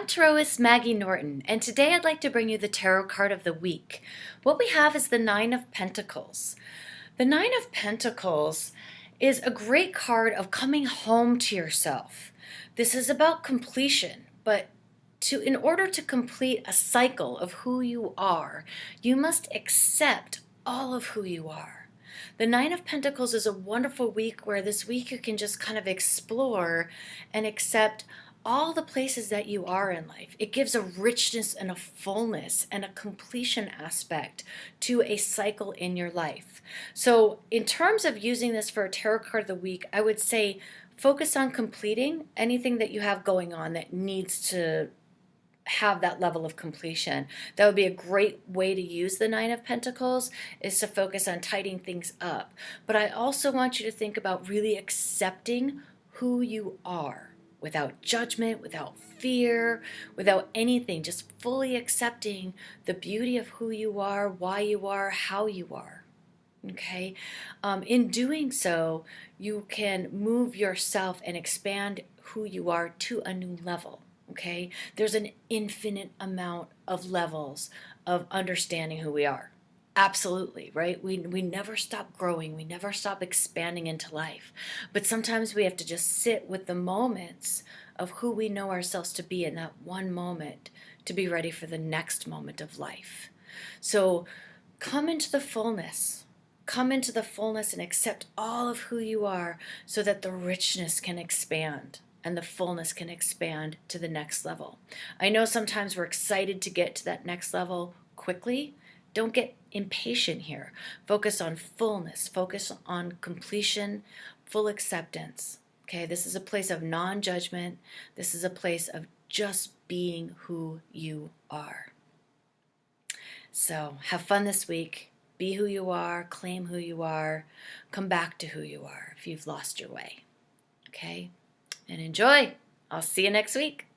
Tarotist Maggie Norton, and today I'd like to bring you the tarot card of the week. What we have is the Nine of Pentacles. The Nine of Pentacles is a great card of coming home to yourself. This is about completion, but in order to complete a cycle of who you are, you must accept all of who you are. The Nine of Pentacles is a wonderful week where this week you can just kind of explore and accept all the places that you are in life. It gives a richness and a fullness and a completion aspect to a cycle in your life. So in terms of using this for a tarot card of the week, I would say focus on completing anything that you have going on that needs to have that level of completion. That would be a great way to use the Nine of Pentacles, is to focus on tidying things up. But I also want you to think about really accepting who you are without judgment, without fear, without anything, just fully accepting the beauty of who you are, why you are, how you are. Okay? In doing so, you can move yourself and expand who you are to a new level. Okay? There's an infinite amount of levels of understanding who we are. Absolutely, right? We never stop growing. We never stop expanding into life. But sometimes we have to just sit with the moments of who we know ourselves to be in that one moment to be ready for the next moment of life. So come into the fullness. Come into the fullness and accept all of who you are so that the richness can expand and the fullness can expand to the next level. I know sometimes we're excited to get to that next level quickly. Don't get impatient here. Focus on fullness. Focus on completion, full acceptance. Okay, this is a place of non-judgment. This is a place of just being who you are. So have fun this week. Be who you are. Claim who you are. Come back to who you are if you've lost your way. Okay, and enjoy. I'll see you next week.